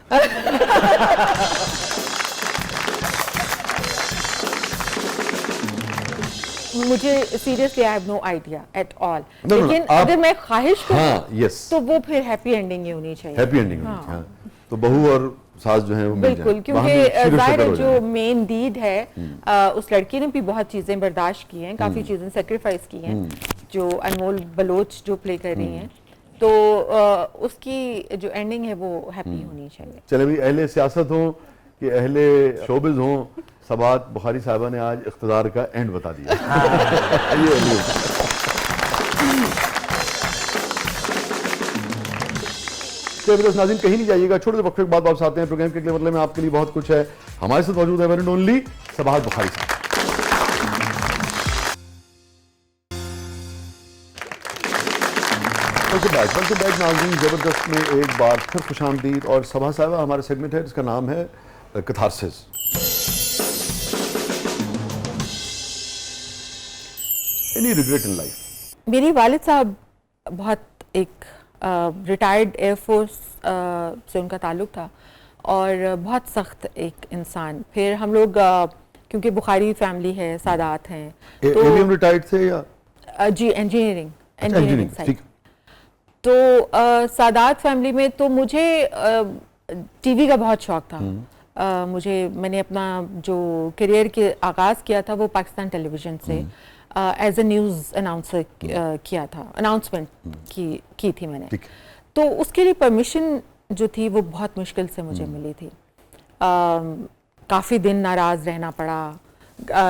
मुझे seriously I have no idea at all, no, लेकिन अगर मैं ख्वाहिश करूं हाँ, yes. तो वो फिर हैप्पी एंडिंग ही होनी चाहिए। हैप्पी एंडिंग होनी चाहिए। हाँ। तो बहू और सास जो है वो मिल बिल्कुल, जाएं। वहाँ भी क्योंकि शुरू से जाहिर है करो जो जाए। मेन लीड है उस लड़की ने भी बहुत चीजें बर्दाश्त की हैं, काफी चीजें सेक्रीफाइस की हैं, जो अनमोल बलोच जो प्ले कर रही हैं, तो उसकी जो एंडिंग है वो हैप्पी होनी चाहिए। चले भी अहले सियासत हो कि अहले शोबिज हो, सबात बुखारी साहबा ने आज इख्तिदार का एंड बता दिया। नाज़रीन कहीं नहीं जाइएगा, छोटे से वक्फे के बाद वापस आते हैं। प्रोग्राम के अगले मतलब में आपके लिए बहुत कुछ है। हमारे साथ मौजूद है वन एंड ओनली सबात बुखारी साहब। वेलकम बैक नाज़रीन, जबरदस्त में एक बार फिर खुशामदीद। और सबा साहबा हमारा सेगमेंट है जिसका नाम है catharsis. Any regret in life? मेरी वालिद साहब बहुत एक रिटायर्ड एयरफोर्स से उनका ताल्लुक था और बहुत सख्त एक इंसान। फिर हम लोग क्योंकि बुखारी फैमिली है, सादात हैं, तो रिटायर्ड थे या जी इंजीनियरिंग साइड। ठीक। तो सादात फैमिली में तो मुझे टीवी का बहुत शौक था। मैंने अपना जो करियर के आगाज़ किया था वो पाकिस्तान टेलीविज़न से एज ए न्यूज़ अनाउंसर किया था, अनाउंसमेंट की थी मैंने। तो उसके लिए परमिशन जो थी वो बहुत मुश्किल से मुझे मिली थी। काफ़ी दिन नाराज़ रहना पड़ा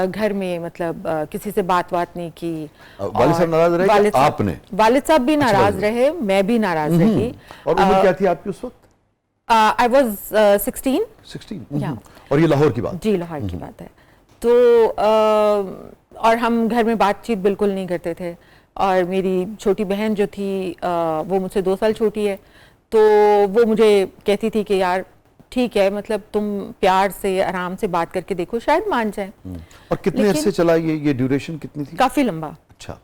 घर में, मतलब किसी से बात नहीं की। वालिद साहब नाराज़ रहे? आपने? वालिद साहब भी नाराज़ रहे, मैं भी नाराज़ रही। और उम्र क्या थी आपकी उस वक्त? I was 16। और ये लाहौर की बात? जी, लाहौर की बात है। तो और हम घर में बातचीत बिल्कुल नहीं करते थे। और मेरी छोटी बहन जो थी वो मुझसे 2 साल छोटी है, तो वो मुझे कहती थी कि यार ठीक है, मतलब तुम प्यार से आराम से बात करके देखो, शायद मान जाए। और कितने अरसे चला ये ड्यूरेशन कितनी थी? काफ़ी लंबा। अच्छा।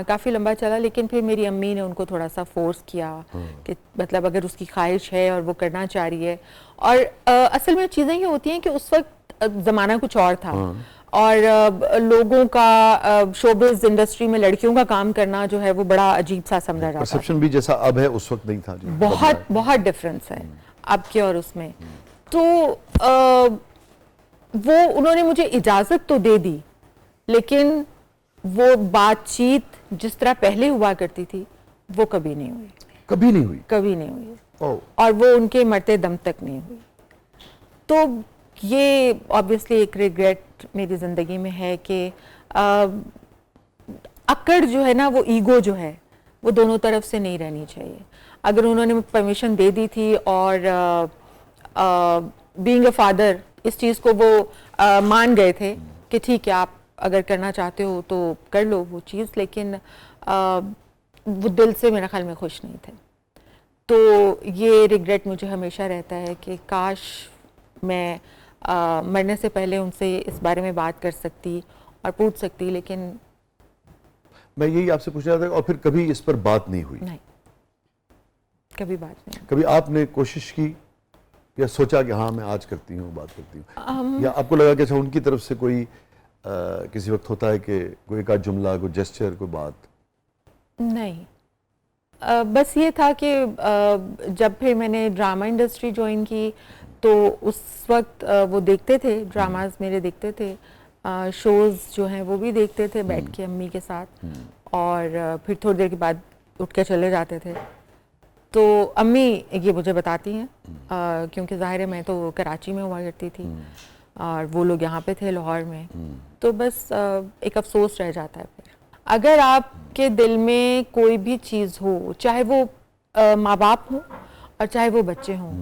काफ़ी लंबा चला, लेकिन फिर मेरी अम्मी ने उनको थोड़ा सा फोर्स किया कि मतलब अगर उसकी ख्वाहिश है और वो करना चाह रही है। और असल में चीज़ें ये होती हैं कि उस वक्त ज़माना कुछ और था और लोगों का शोबिज़ इंडस्ट्री में लड़कियों का काम करना जो है वो बड़ा अजीब सा समझा जाता है। परसेप्शन भी जैसा अब है उस वक्त नहीं था जी। बहुत डिफरेंस है अब के और उसमें। तो वो उन्होंने मुझे इजाज़त तो दे दी, लेकिन वो बातचीत जिस तरह पहले हुआ करती थी वो कभी नहीं हुई। कभी नहीं हुई? कभी नहीं हुई। और वो उनके मरते दम तक नहीं हुई। तो ये ऑब्वियसली एक रिग्रेट मेरी ज़िंदगी में है कि अकड़ जो है ना, वो ईगो जो है वो दोनों तरफ से नहीं रहनी चाहिए। अगर उन्होंने परमिशन दे दी थी और बीइंग अ फादर इस चीज़ को वो मान गए थे कि ठीक है आप अगर करना चाहते हो तो कर लो वो चीज़, लेकिन वो दिल से मेरा ख्याल में खुश नहीं थे। तो ये रिग्रेट मुझे हमेशा रहता है कि काश मैं मरने से पहले उनसे इस बारे में बात कर सकती और पूछ सकती, लेकिन मैं यही आपसे पूछ रहा था। और फिर कभी इस पर बात नहीं हुई? नहीं, कभी बात नहीं। कभी आपने कोशिश की या सोचा कि हाँ मैं आज करती हूँ, बात करती हूँ, या आपको लगा कि अच्छा उनकी तरफ से कोई किसी वक्त होता है कि कोई एक आध जुमला, कोई जेस्चर, कोई बात? नहीं, बस ये था कि जब फिर मैंने ड्रामा इंडस्ट्री ज्वाइन की तो उस वक्त वो देखते थे, ड्रामाज मेरे देखते थे, शोज़ जो हैं वो भी देखते थे बैठ के अम्मी के साथ, और फिर थोड़ी देर के बाद उठ के चले जाते थे। तो अम्मी ये मुझे बताती हैं क्योंकि ज़ाहिर है मैं तो कराची में हुआ करती थी और वो लोग यहाँ पे थे लाहौर में। तो बस एक अफसोस रह जाता है। फिर अगर आपके दिल में कोई भी चीज़ हो, चाहे वो माँ बाप हों और चाहे वो बच्चे हों,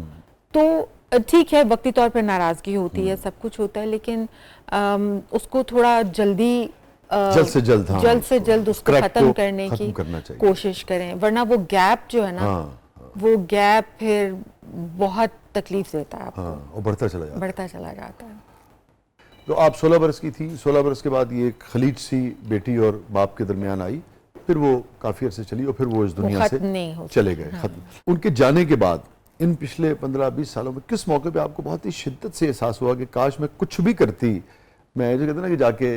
तो ठीक है वक्ती तौर पर नाराज़गी होती है, सब कुछ होता है, लेकिन उसको थोड़ा जल्द से जल्द उसको ख़त्म करने की कोशिश करें, वरना वो गैप जो है ना, वो गैप फिर बहुत तकलीफ देता है आपको, हाँ, और बढ़ता चला जाता बढ़ता चला जाता है। है। तो आप 16 बरस की थी, 16 बरस के बाद ये एक खलीज सी बेटी और बाप के दरमियान आई, फिर वो काफ़ी अरसे चली और फिर वो इस दुनिया से खत्म नहीं हो चले गए, खत्म। उनके जाने के बाद इन पिछले 15-20 सालों में किस मौके पे आपको बहुत ही शिद्दत से एहसास हुआ कि काश मैं कुछ भी करती, मैं जो कहते ना कि जाके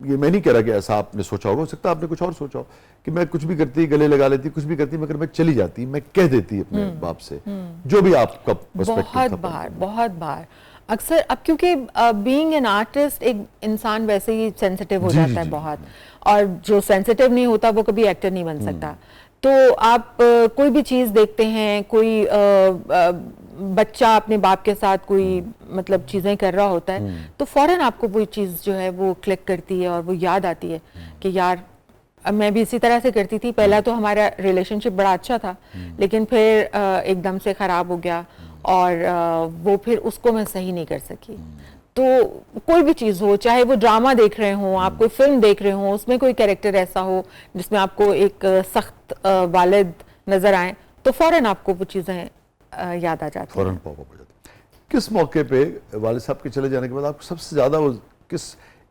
ये मैं नहीं कह रहा कि ऐसा आपने सोचा होगा, हो सकता है आपने कुछ और सोचा हो कि मैं कुछ भी करती, गले लगा लेती, कुछ भी करती, मगर मैं चली जाती, मैं कह देती अपने बाप से, जो भी आपका पर्सपेक्टिव था। बहुत बार अक्सर, अब क्योंकि बीइंग एन आर्टिस्ट एक इंसान वैसे ही सेंसिटिव हो जाता है बहुत, और जो सेंसिटिव नहीं होता वो कभी एक्टर नहीं बन सकता। तो आप कोई भी चीज़ देखते हैं, कोई बच्चा अपने बाप के साथ कोई मतलब चीज़ें कर रहा होता है, तो फौरन आपको वो चीज़ जो है वो क्लिक करती है और वो याद आती है कि यार अब मैं भी इसी तरह से करती थी। पहला तो हमारा रिलेशनशिप बड़ा अच्छा था, लेकिन फिर एकदम से ख़राब हो गया और वो फिर उसको मैं सही नहीं कर सकी। तो कोई भी चीज़ हो, चाहे वो ड्रामा देख रहे हों, आप कोई फिल्म देख रहे हों, उसमें कोई कैरेक्टर ऐसा हो जिसमें आपको एक सख्त वालिद नज़र आए, तो फ़ौरन आपको वो चीज़ें याद आ जाती हैं, फौरन पॉप अप हो जाती है। किस मौके पे वालिद साहब के चले जाने के बाद आपको सबसे ज़्यादा वो किस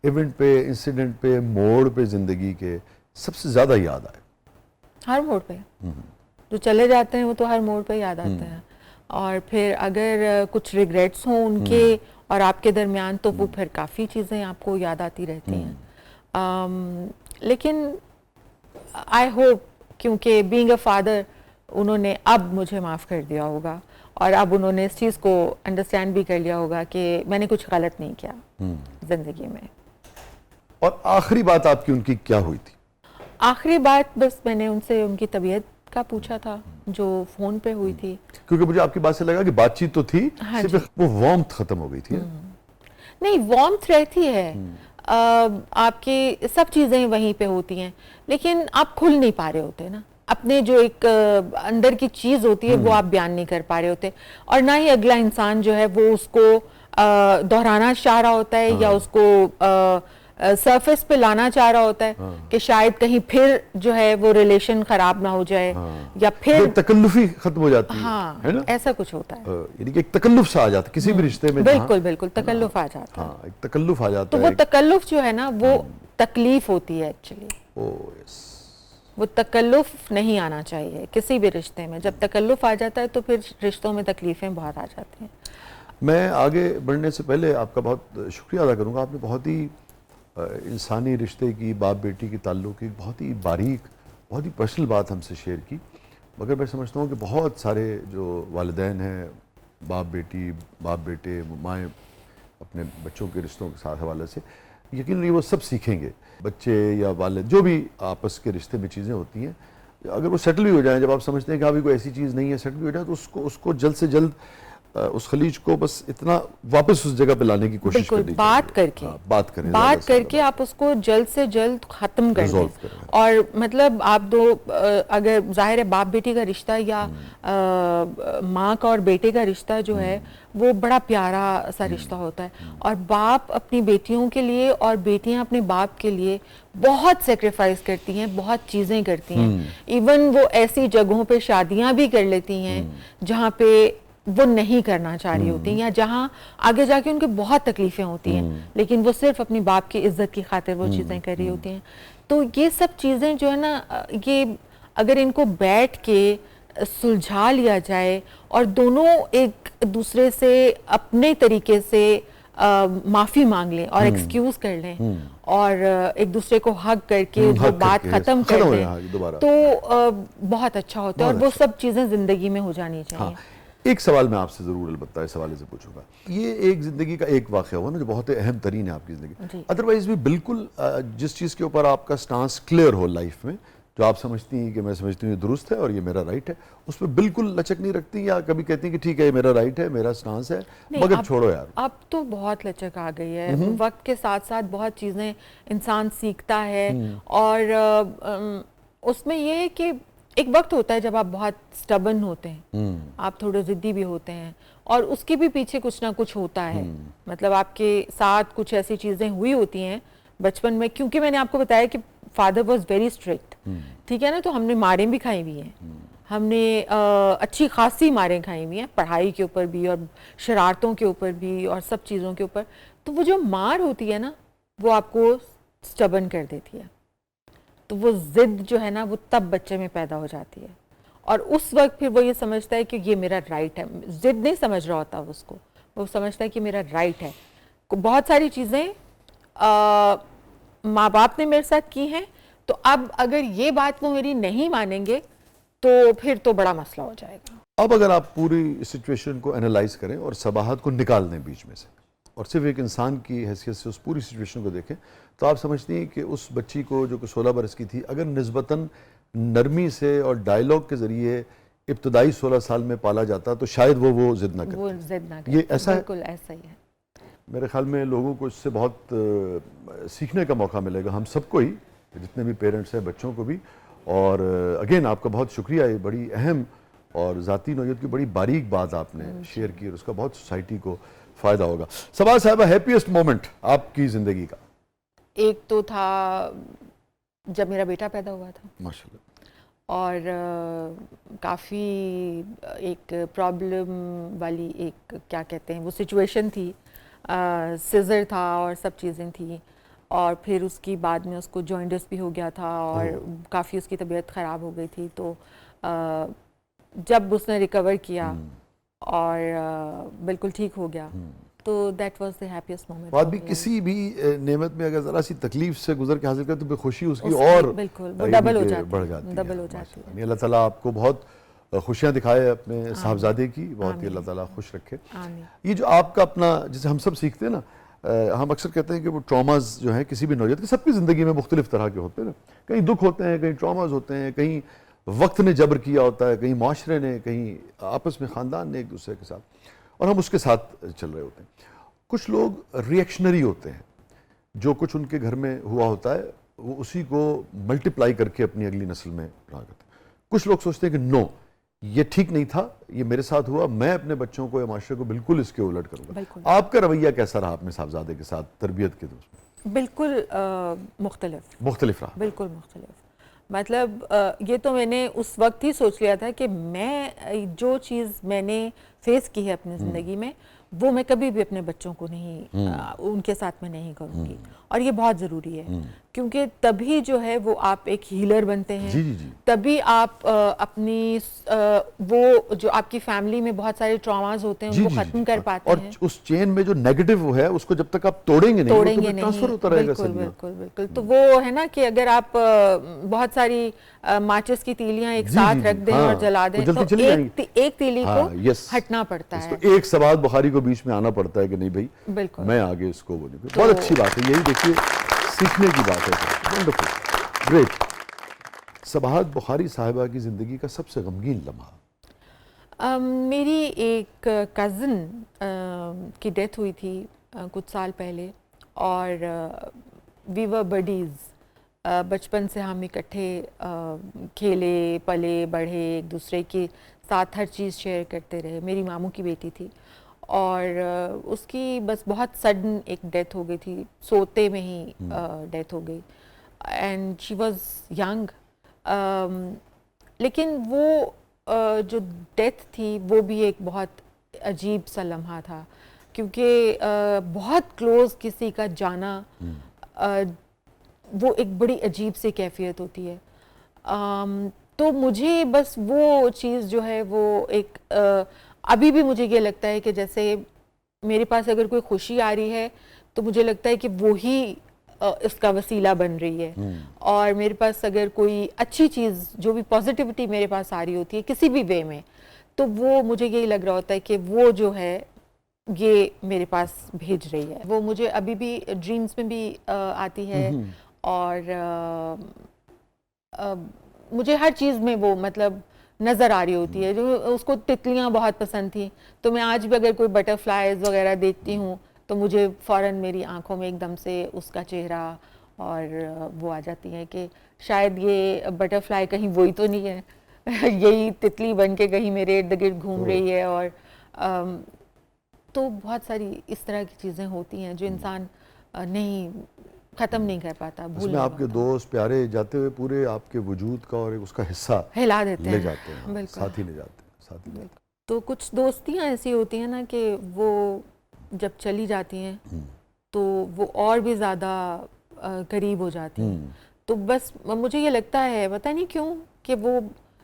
इवेंट पे, इंसिडेंट पे, मोड़ पे ज़िंदगी के सबसे ज़्यादा याद आए? हर मोड़ पे जो चले जाते हैं वो तो हर मोड़ पे याद आते हैं, और फिर अगर कुछ रिग्रेट्स हों उनके और आपके दरमियान, तो वो फिर काफ़ी चीज़ें आपको याद आती रहती हैं। लेकिन आई होप, क्योंकि बीइंग अ फादर उन्होंने अब मुझे माफ़ कर दिया होगा और अब उन्होंने इस चीज़ को अंडरस्टैंड भी कर लिया होगा कि मैंने कुछ गलत नहीं किया ज़िंदगी में। और आखिरी बात आपकी उनकी क्या हुई थी? आखिरी बात बस मैंने उनसे उनकी तबीयत का पूछा था, जो फ़ोन पे हुई थी। क्योंकि मुझे आपकी बात से लगा कि बातचीत तो थी, हाँ सिर्फ वो वार्मथ खत्म हो गई थी। नहीं, वार्मथ रहती है, आपकी सब चीज़ें वहीं पे होती हैं, लेकिन आप खुल नहीं पा रहे होते ना, अपने जो एक अंदर की चीज़ होती है वो आप बयान नहीं कर पा रहे होते, और ना ही अगला इंसान जो है वो उसको दोहराना चाह रहा होता है या उसको सरफेस पे लाना चाह रहा होता है कि शायद कहीं फिर जो है वो रिलेशन खराब ना हो जाए, या फिर तकल्लुफी खत्म हो जाती है ना? ऐसा कुछ होता है, यानी कि एक तकल्लुफ सा आ जाता है किसी भी रिश्ते में। बिल्कुल बिल्कुल तकल्लुफ आ जाता है। हाँ, एक तकल्लुफ आ जाता तो है। वो तकल्लुफ जो है ना वो तकलीफ होती है एक्चुअली। ओह यस, वो तकल्लुफ नहीं आना चाहिए किसी भी रिश्ते में। जब तकल्लुफ आ जाता है तो फिर रिश्तों में तकलीफें बहुत आ जाती हैं। मैं आगे बढ़ने से पहले आपका बहुत शुक्रिया अदा करूंगा। आपने बहुत ही इंसानी रिश्ते की, बाप बेटी की ताल्लुक की बहुत ही बारीक, बहुत ही पर्सनल बात हमसे शेयर की, मगर मैं समझता हूँ कि बहुत सारे जो वालिदैन हैं, बाप बेटी, बाप बेटे, माएँ अपने बच्चों के रिश्तों के साथ हवाले से, यकीनन वो सब सीखेंगे। बच्चे या वालिद जो भी आपस के रिश्ते में चीज़ें होती हैं, अगर वो सेटल भी हो जाएं, जब आप समझते हैं कि अभी कोई ऐसी चीज़ नहीं है, सेटल भी हो जाए, तो उसको जल्द से जल्द उस खलीज को बस इतना वापस उस जगह पे लाने की कोशिश करनी चाहिए। बात करके, बात करके आप उसको जल्द से जल्द खत्म कर दें। और मतलब आप दो, अगर जाहिर है बाप बेटी का रिश्ता या माँ का और बेटे का रिश्ता जो है वो बड़ा प्यारा सा रिश्ता होता है, और बाप अपनी बेटियों के लिए और बेटियां अपने बाप के लिए बहुत सेक्रीफाइस करती हैं, बहुत चीज़ें करती हैं। इवन वो ऐसी जगहों पे शादियां भी कर लेती हैं जहाँ पे वो नहीं करना चाह रही होती, या जहाँ आगे जाके उनके बहुत तकलीफें होती हैं, लेकिन वो सिर्फ अपनी बाप की इज्जत की खातिर वो चीज़ें कर रही होती हैं। तो ये सब चीज़ें जो है ना, ये अगर इनको बैठ के सुलझा लिया जाए और दोनों एक दूसरे से अपने तरीके से माफ़ी मांग लें और एक्सक्यूज कर लें और एक दूसरे को हक करके वो बात खत्म कर दें, तो बहुत अच्छा होता है, और वो सब चीज़ें ज़िंदगी में हो जानी चाहिए। एक सवाल मैं आपसे ज़रूर अलबत्ता इस हवाले से पूछूंगा। ये एक ज़िंदगी का एक वाक़या हुआ ना जो बहुत अहम तरीन है आपकी ज़िंदगी, अदरवाइज भी बिल्कुल जिस चीज़ के ऊपर आपका स्टांस क्लियर हो लाइफ में, जो आप समझती हैं कि मैं समझती हूँ ये दुरुस्त है और ये मेरा राइट है, उस पर बिल्कुल लचक नहीं रखती, या कभी कहती हैं कि ठीक है ये मेरा राइट है, मेरा स्टांस है, मगर छोड़ो यार। अब तो बहुत लचक आ गई है, वक्त के साथ साथ बहुत चीज़ें इंसान सीखता है, और उसमें ये है कि एक वक्त होता है जब आप बहुत स्टबन होते हैं, आप थोड़े ज़िद्दी भी होते हैं, और उसके भी पीछे कुछ ना कुछ होता है। मतलब आपके साथ कुछ ऐसी चीज़ें हुई होती हैं बचपन में, क्योंकि मैंने आपको बताया कि फादर वॉज वेरी स्ट्रिक्ट, ठीक है ना, तो हमने मारें भी खाई हुई हैं, हमने अच्छी खासी मारें खाई हुई हैं, पढ़ाई के ऊपर भी और शरारतों के ऊपर भी और सब चीज़ों के ऊपर। तो वो जो मार होती है ना, वो आपको स्टबन कर देती है। तो वो ज़िद जो है ना, वो तब बच्चे में पैदा हो जाती है, और उस वक्त फिर वो ये समझता है कि ये मेरा राइट है। ज़िद नहीं समझ रहा होता उसको, वो समझता है कि मेरा राइट है। बहुत सारी चीज़ें माँ बाप ने मेरे साथ की हैं, तो अब अगर ये बात वो मेरी नहीं मानेंगे तो फिर तो बड़ा मसला हो जाएगा। अब अगर आप पूरी सिचुएशन को एनालाइज करें और सबाहत को निकाल दें बीच में से, और सिर्फ एक इंसान की हैसियत से उस पूरी सिचुएशन को देखें, तो आप समझती हैं कि उस बच्ची को जो कि 16 बरस की थी, अगर निस्बतन नरमी से और डायलॉग के ज़रिए इब्तदाई 16 साल में पाला जाता तो शायद वो जिद ना करती। वो जिद ना करती, ये ऐसा है? बिल्कुल ऐसा ही है। मेरे ख्याल में लोगों को इससे बहुत सीखने का मौका मिलेगा, हम सबको ही, जितने भी पेरेंट्स हैं, बच्चों को भी। और अगेन आपका बहुत शुक्रिया, ये बड़ी अहम और ज़ाती नौयत की बड़ी बारीक बात आपने शेयर की, और उसका बहुत सोसाइटी को फ़ायदा होगा। सबा साहिबा, हैप्पीएस्ट मोमेंट आपकी ज़िंदगी का? एक तो था जब मेरा बेटा पैदा हुआ था, माशाल्लाह, और काफ़ी एक प्रॉब्लम वाली एक क्या कहते हैं वो सिचुएशन थी, सिजर था और सब चीज़ें थी, और फिर उसकी बाद में उसको जॉइंटिस भी हो गया था और काफ़ी उसकी तबीयत ख़राब हो गई थी। तो जब उसने रिकवर किया और बिल्कुल ठीक हो गया, तो that was the happiest moment. बात भी किसी भी नेमत में अगर ज़रा सी तकलीफ से गुजर के हासिल करे तो खुशी उसकी और बिल्कुल वो डबल हो जाती है, बढ़ जाती है, डबल हो जाती है। अल्लाह ताला आपको बहुत खुशियाँ दिखाए अपने साहबजादे की, बहुत ही अल्लाह ताला खुश रखे। ये जो आपका अपना, जिसे हम सब सीखते हैं ना, हम अक्सर कहते हैं कि वो ट्रॉमास जो हैं किसी भी नौजवान के, सबकी ज़िंदगी में मुख्तलिफ तरह के होते हैं ना, कहीं दुख होते हैं, कहीं ट्रॉमास होते हैं, कहीं वक्त ने जबर किया होता है, कहीं माशरे ने, कहीं आपस में ख़ानदान ने एक दूसरे के साथ, और हम उसके साथ चल रहे होते हैं। कुछ लोग रिएक्शनरी होते हैं, जो कुछ उनके घर में हुआ होता है वो उसी को मल्टीप्लाई करके अपनी अगली नस्ल में रहा करते हैं। कुछ लोग सोचते हैं कि नो, ये ठीक नहीं था, ये मेरे साथ हुआ, मैं अपने बच्चों को या माशरे को बिल्कुल इसके उलट करूंगा। आपका रवैया कैसा रहा अपने साहबजादे के साथ तरबियत के दोस्त? बिल्कुल मुख्तलिफ रहा, बिल्कुल मुख्तलिफ। मतलब ये तो मैंने उस वक्त ही सोच लिया था कि मैं जो चीज़ मैंने फेस की है अपनी ज़िंदगी में, वो मैं कभी भी अपने बच्चों को नहीं उनके साथ में नहीं करूँगी, और ये बहुत ज़रूरी है, क्योंकि तभी जो है वो आप एक हीलर बनते हैं। जी। तभी आप अपनी वो जो आपकी फैमिली में बहुत सारे ट्रॉमास होते हैं उनको ख़त्म कर पाते हैं, और उस चेन में जो नेगेटिव वो है उसको जब तक आप तोड़ेंगे नहीं ट्रांसफर होता रहेगा। बिल्कुल। तो वो है ना कि अगर आप बहुत सारी माचिस की तीलियां एक साथ रख दें और जला दें, तो एक तीली को हटना पड़ता है। एक सवाल बुखारी को बीच में आना पड़ता है कि नहीं भाई, बिल्कुल मैं आगे इसको वो नहीं। बहुत अच्छी बात है, यही देखिए सीखने की बात है। Wonderful, great. सबाहत बुखारी साहिबा की जिंदगी का सबसे गमगीन लम्हा? मेरी एक कज़न की डेथ हुई थी कुछ साल पहले, और वी वर बडीज़। बचपन से हम इकट्ठे खेले पले बढ़े, एक दूसरे के साथ हर चीज़ शेयर करते रहे। मेरी मामू की बेटी थी, और उसकी बस बहुत सडन एक डेथ हो गई थी, सोते में ही डेथ हो गई, एंड शी वाज यंग। लेकिन वो जो डेथ थी वो भी एक बहुत अजीब सा लम्हा था, क्योंकि बहुत क्लोज किसी का जाना वो एक बड़ी अजीब सी कैफियत होती है। तो मुझे बस वो चीज़ जो है वो एक अभी भी मुझे ये लगता है कि जैसे मेरे पास अगर कोई खुशी आ रही है तो मुझे लगता है कि वो ही इसका वसीला बन रही है, और मेरे पास अगर कोई अच्छी चीज़, जो भी पॉजिटिविटी मेरे पास आ रही होती है किसी भी वे में, तो वो मुझे यही लग रहा होता है कि वो जो है ये मेरे पास भेज रही है। वो मुझे अभी भी ड्रीम्स में भी आती है, और मुझे हर चीज़ में वो मतलब नज़र आ रही होती है। जो उसको तितलियाँ बहुत पसंद थी, तो मैं आज भी अगर कोई बटरफ्लाइज वगैरह देखती हूँ तो मुझे फ़ौरन मेरी आंखों में एकदम से उसका चेहरा और वो आ जाती है कि शायद ये बटरफ्लाई कहीं वही तो नहीं है, यही तितली बन के कहीं मेरे इर्द गिर्द घूम रही है। और तो बहुत सारी इस तरह की चीज़ें होती हैं जो इंसान नहीं खत्म नहीं कर पाता, भूल उसमें नहीं आपके पाता। दोस्त प्यारे जाते हुए पूरे आपके वजूद का और एक उसका हिस्सा हिला देते ले हैं, जाते हैं, बिल्कुल। साथ ही ले जाते हैं, साथ ही ले जाते तो कुछ दोस्तियां ऐसी होती हैं ना कि वो जब चली जाती हैं तो वो और भी ज़्यादा करीब हो जाती हैं। तो बस मुझे ये लगता है, पता नहीं क्यों, कि वो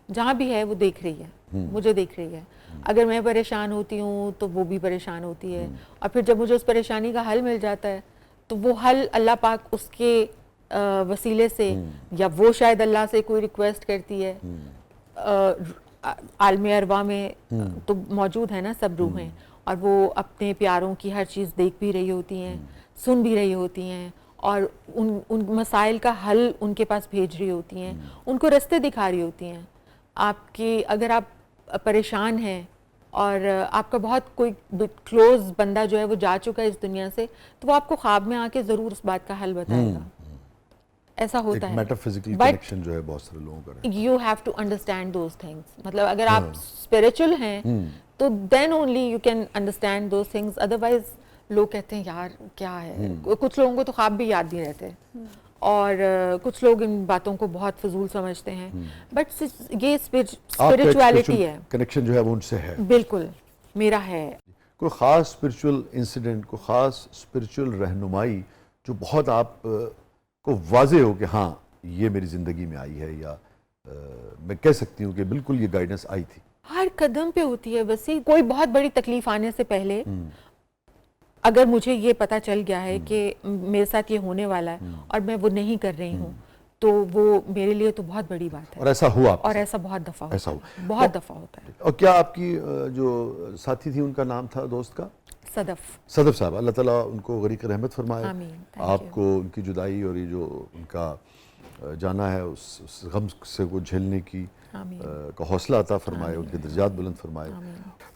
जहाँ भी है वो देख रही है, मुझे देख रही है। अगर मैं परेशान होती हूँ तो वो भी परेशान होती है, और फिर जब मुझे उस परेशानी का हल मिल जाता है तो वो हल अल्लाह पाक उसके वसीले से, या वो शायद अल्लाह से कोई रिक्वेस्ट करती है, आलम अरवा में तो मौजूद है ना सब रूहें, और वो अपने प्यारों की हर चीज़ देख भी रही होती हैं, सुन भी रही होती हैं, और उन मसाइल का हल उनके पास भेज रही होती हैं, उनको रास्ते दिखा रही होती हैं। आपकी अगर आप परेशान हैं और आपका बहुत कोई क्लोज बंदा जो है वो जा चुका है इस दुनिया से, तो वो आपको ख्वाब में आके ज़रूर उस बात का हल बताएगा। ऐसा हैं। होता एक है। मेटाफिजिकल But कनेक्शन जो है बहुत सारे लोगों का रहता है। You have to understand those things, मतलब अगर आप स्पिरिचुअल हैं तो then only you can understand those things. Otherwise लोग कहते हैं यार क्या है, कुछ लोगों को तो ख्वाब भी याद नहीं रहते, और कुछ लोग इन बातों को बहुत फजूल समझते हैं, बट ये स्पिरिचुअलिटी है। कनेक्शन जो है वो उनसे है। बिल्कुल मेरा है। कोई ख़ास स्पिरिचुअल इंसिडेंट, कोई ख़ास स्पिरिचुअल रहनुमाई जो बहुत आप को वाजे हो कि हाँ ये मेरी ज़िंदगी में आई है, या मैं कह सकती हूँ कि बिल्कुल ये गाइडेंस आई थी? हर कदम पे होती है वैसे। कोई बहुत बड़ी तकलीफ आने से पहले अगर मुझे ये पता चल गया है कि मेरे साथ ये होने वाला है और मैं वो नहीं कर रही हूँ, तो वो मेरे लिए तो बहुत बड़ी बात है। और ऐसा हुआ आपके और साथ? ऐसा बहुत दफ़ा ऐसा होता है, हुआ। बहुत दफ़ा होता है। और क्या आपकी जो साथी थी उनका नाम था दोस्त का? सदफ। सदफ साहब, अल्लाह ताला उनको गरीक रहमत फरमाए। आमीन, thank आपको उनकी जुदाई और ये जो उनका जाना है उस गम से को झेलने की का हौसला अता फरमाए, उनके दर्जात बुलंद फरमाए।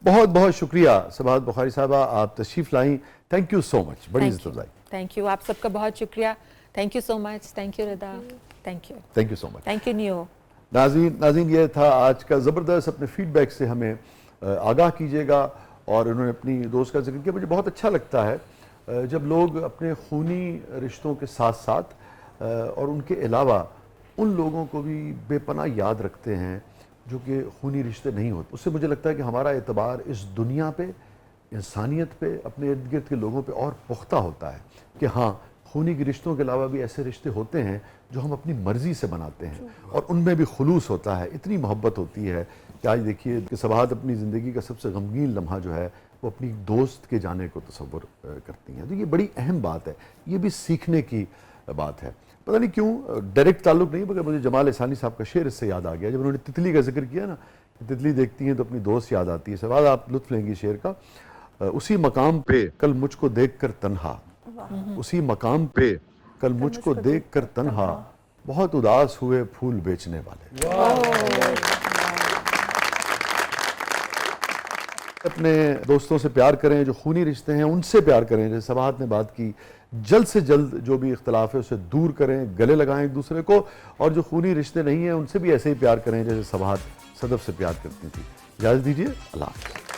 बहुत बहुत शुक्रिया सबाहत बुखारी साहबा, आप तशरीफ़ लाई। थैंक यू सो मच, बड़ी इज़्ज़त अफ़ज़ाई। थैंक यू, आप सबका बहुत शुक्रिया। Thank you so much. Thank you Rida. Thank you. Thank you so much. Thank you Neo. नाज़रीन ये था आज का ज़बरदस्त। अपने फीडबैक से हमें आगाह कीजिएगा। और उन्होंने अपनी दोस्त का जिक्र किया, मुझे बहुत अच्छा लगता है जब लोग अपने खूनी रिश्तों के साथ साथ और उनके अलावा उन लोगों को भी बेपनाह याद रखते हैं जो कि खूनी रिश्ते नहीं होते। उससे मुझे लगता है कि हमारा एतबार इस दुनिया पे, इंसानियत पे, अपने इर्द गिर्द के लोगों पे और पुख्ता होता है कि हाँ, खूनी के रिश्तों के अलावा भी ऐसे रिश्ते होते हैं जो हम अपनी मर्ज़ी से बनाते हैं, और उनमें भी खुलूस होता है, इतनी मोहब्बत होती है कि आज देखिए कि सबाहत अपनी ज़िंदगी का सबसे गमगीन लम्हा जो है वो अपनी दोस्त के जाने को तसव्वुर करती हैं। तो ये बड़ी अहम बात है, ये भी सीखने की बात है। पता नहीं क्यों डायरेक्ट ताल्लुक़ नहीं, मगर मुझे जमाल एहसानी साहब का शेर इससे याद आ गया जब उन्होंने तितली का जिक्र किया ना, तितली देखती हैं तो अपनी दोस्त याद आती है। सवाल आप लुत्फ़ लेंगी शेर का। उसी मकाम पे कल मुझको देख कर तन्हा, उसी मकाम पे कल मुझको देख कर तन्हा, बहुत उदास हुए फूल बेचने वाले। अपने दोस्तों से प्यार करें, जो खूनी रिश्ते हैं उनसे प्यार करें, जैसे सबाहत ने बात की, जल्द से जल्द जो भी इख्तलाफ है उसे दूर करें, गले लगाएं एक दूसरे को, और जो खूनी रिश्ते नहीं हैं उनसे भी ऐसे ही प्यार करें जैसे सबाहत सदफ से प्यार करती थी। इजाज़त दीजिए, अल्लाह हाफ़िज़।